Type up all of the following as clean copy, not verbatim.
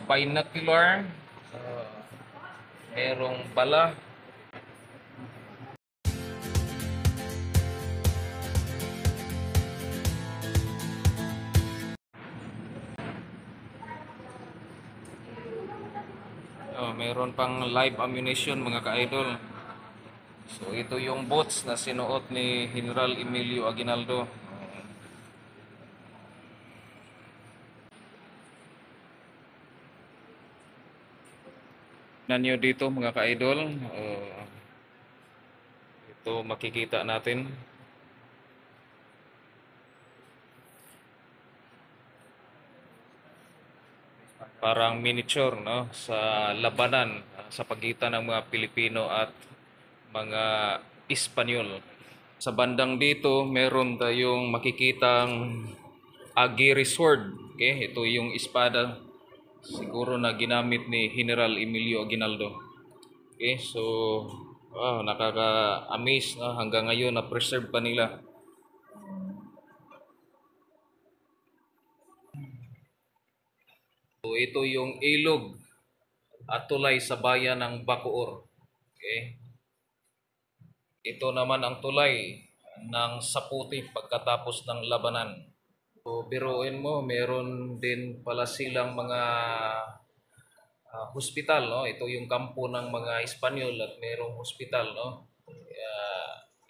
Binocular, merong bala. Meron pang live ammunition mga ka-idol. So ito yung boots na sinuot ni General Emilio Aguinaldo. Nanyo dito mga ka-idol. Ito makikita natin. Parang miniature no sa labanan sa pagitan ng mga Pilipino at mga Espanyol. Sa bandang dito, meron tayong makikitang Aguirre sword. Okay, ito yung espada siguro na ginamit ni General Emilio Aguinaldo. Okay, so nakaka-amaze no? Hanggang ngayon na preserve pa nila. So ito yung ilog at tulay sa bayan ng Bacoor. Okay? Ito naman ang tulay ng Saputi pagkatapos ng labanan. So biruin mo, meron din pala silang mga hospital, no? Ito yung kampo ng mga Espanyol at merong hospital, no?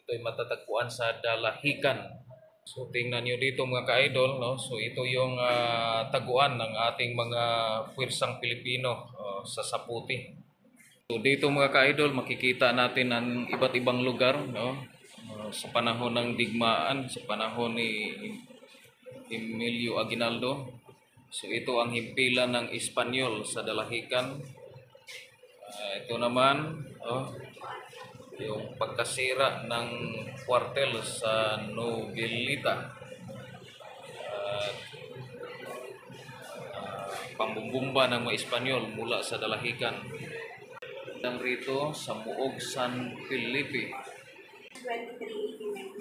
Ito'y matatagpuan sa Dalahican. So tingnan nyo dito mga ka-idol, no? So ito yung taguan ng ating mga puwersang Pilipino sa Saputi. So dito mga ka-idol, makikita natin ang iba't ibang lugar, no? Sa panahon ng digmaan, sa panahon ni Emilio Aguinaldo. So ito ang himpilan ng Espanyol sa Dalahican. Ito naman, yung pagkasira ng kwartel sa Novelita. Pambumbumba ng mga Espanyol mula sa Dalahican. Ang rito sa Muog San Felipe. 23,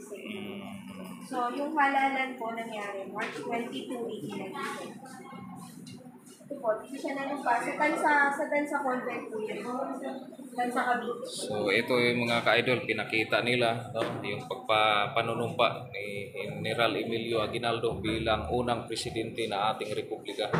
1896. So, yung halalan po nangyari March 22, 1896. Ito po, dito siya nanumpa. Sa Tansa Convent po yan. Tansa Cavite. So, ito yung mga ka-idol, pinakita nila, no? Yung pagpapanunumpa ni General Emilio Aguinaldo bilang unang presidente na ating republika.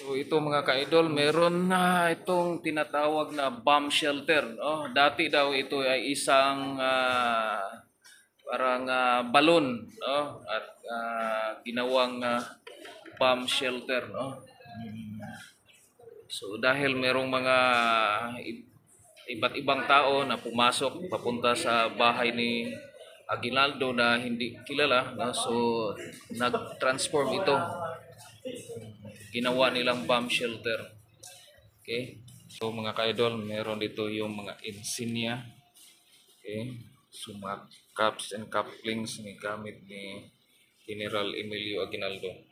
So ito mga ka-idol, meron na itong tinatawag na bomb shelter. Dati daw ito ay isang parang balon, at ginawang bomb shelter. So dahil merong mga iba't ibang tao na pumasok papunta sa bahay ni Aguinaldo na hindi kilala, so nag-transform ito. Ginawa nilang bomb shelter. Okay? So mga ka-idol, meron dito yung mga insignia. Okay? So mga caps and couplings ni gamit ni General Emilio Aguinaldo.